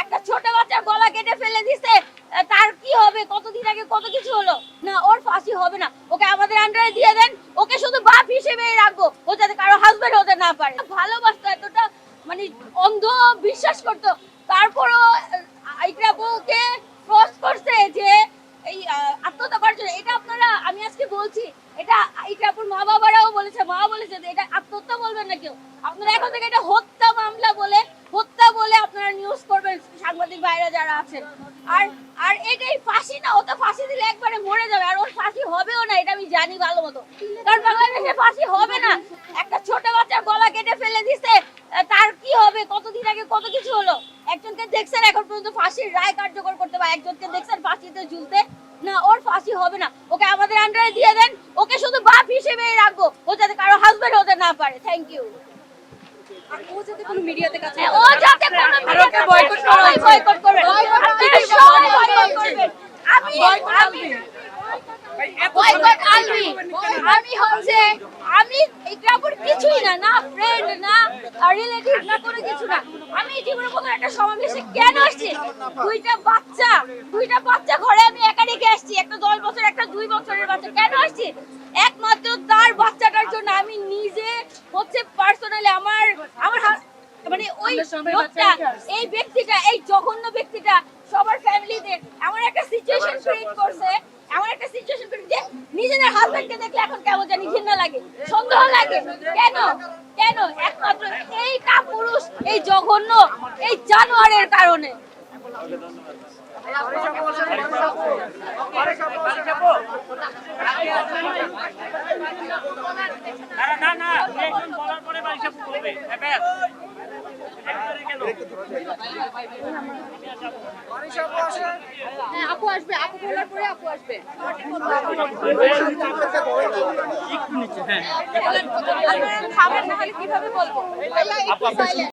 একটা ছোট বাচ্চার গলা কেটে ফেলে দিছে, তার কি হবে? কতদিন আগে কত কিছু হলো না, ওর ফাঁসি হবে না। ওকে আমাদের আন্ডারে দিয়ে দেন, ওকে শুধু বাপ হিসেবেই রাখবো, ও যাতে কারো হাজবেন্ড হতে না পারে। ভালোবাসতো এতটা, মানে অন্ধ বিশ্বাস করতো, তারপরও ইকরাপুকে ফোর্স করছে যে এই আত্মহত্যা করার জন্য। এটা আপনারা, আমি আজকে বলছি, এটা ইকরাপুর মা বাবারাও বলেছে, মা বলেছে যে এটা আত্মহত্যা বলবেন না কেউ। আপনারা এখন থেকে এটা হত্যা মামলা বলে, হত্যা বলে আপনারা নিউজ করবেন, সাংবাদিক ভাইরা যারা আছেন। আর আর এটাই ফাঁসি না, ও তো ফাঁসি দিলে একবারে মরে যাবে, আর ওর ফাঁসি হবেও না, এটা আমি জানি ভালো মতো। কারণ বাংলাদেশে ফাঁসি হবে না। একটা ছোট বাচ্চার গলা কেটে ফেলে দিছে, তার কি হবে? কতদিন আগে কত কিছু হলো। একজনকে দেখছেন এখন পর্যন্ত ফাঁসির রায় কার্যকর করতে, বা একজনকে দেখছেন ফাঁসিতে ঝুলতে? না, ওর ফাঁসি হবে না। ওকে আমাদের আন্ডারে দিয়ে দেন, ওকে শুধু বাপ হিসেবেই রাখবো, ও যাতে কারো হাজবেন্ড হতে না পারে। Thank you. ও যাতে কোনো মিডিয়াতে কাছে ও যাতে কোনো মিডিয়াতে বয়কট করবে, আপনারা সবাই বয়কট করবেন। বয়কট আলবি। আমি ইকরাপুর কিছুই না, না ফ্রেন্ড, না রিলেটিভ, না কোনো কিছু না। আমি জীবনে কোনো একটা সমাবেশে কেন আসছি? দুইটা বাচ্চা ঘরে আমি একা রেখে আসছি, একটা 10 বছর, একটা 2 বছরের বাচ্চা। কেন আসছি? একমাত্র তার বাচ্চাটার জন্য। আমি নিজে হচ্ছে পার্সোনালি আমার মানে ওই লোকটা, এই ব্যক্তিটা, এই জঘন্য ব্যক্তিটা সবার ফ্যামিলিতে এমন একটা সিচুয়েশন ক্রিয়েট করছে, যে নিজেদের হাজবেন্ডকে দেখলে এখন কেমন জানি ঘৃণা লাগে, সন্দেহ লাগে। কেন? একমাত্র এই কাপুরুষ, এই জঘন্য, এই জানোয়ারের কারণে। হ্যাঁ, আপু আসবে, আপু বলার পরে আপু আসবে। কিভাবে বলবো?